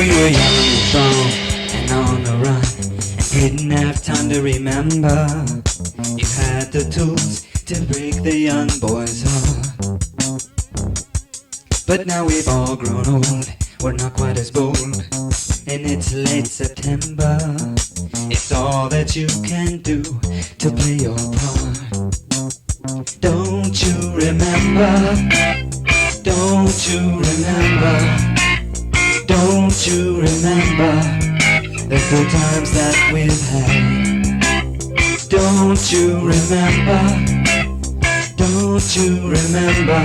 we were young and strong and on the run, and didn't have time to remember. You had the tools to break the young boy's heart. But now we've all grown old, we're not quite as bold, and it's late September. It's all that you can do to play your part. Don't you remember? Don't you remember? Don't you remember the good times that we've had? Don't you remember? Don't you remember?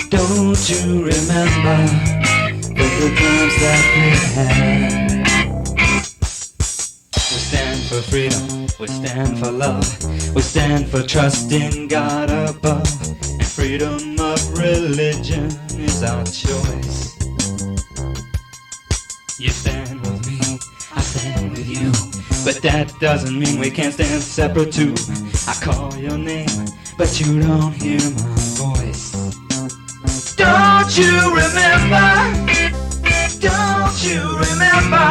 Don't you remember the good times that we've had? We stand for freedom, we stand for love, we stand for trust in God above, and freedom of religion is our choice. You stand with me, I stand with you, but that doesn't mean we can't stand separate too. I call your name, but you don't hear my voice. Don't you remember? Don't you remember?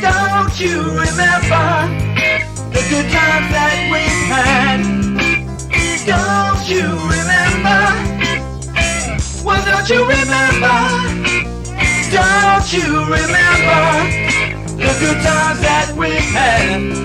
Don't you remember the good times that we've had? Don't you remember? Well, don't you remember? Don't you remember the good times that we've had?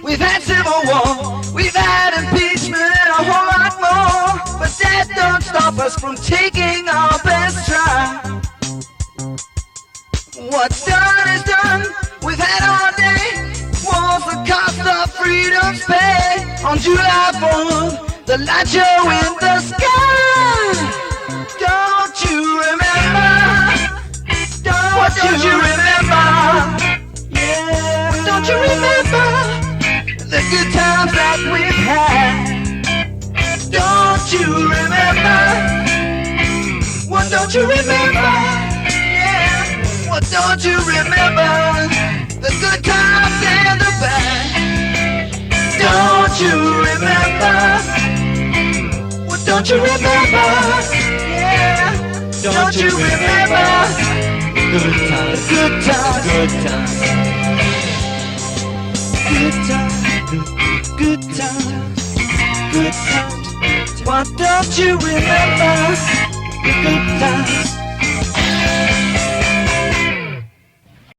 We've had civil war, we've had impeachment and a whole lot more, but that don't stop us from taking our best try. What's done is done, we've had our day. What's the cost of freedom's pay? On July 4th, the light show in the sky. Don't you remember? Don't you remember? Yeah, don't you remember the good times that we've had? Don't you remember? Well, don't you remember? Yeah, well, don't you remember the good times and the bad? Don't you remember? Well, don't you remember? Yeah, don't you remember? Good times, good times, good times, good times, good times, good times. Why don't you remember the good times?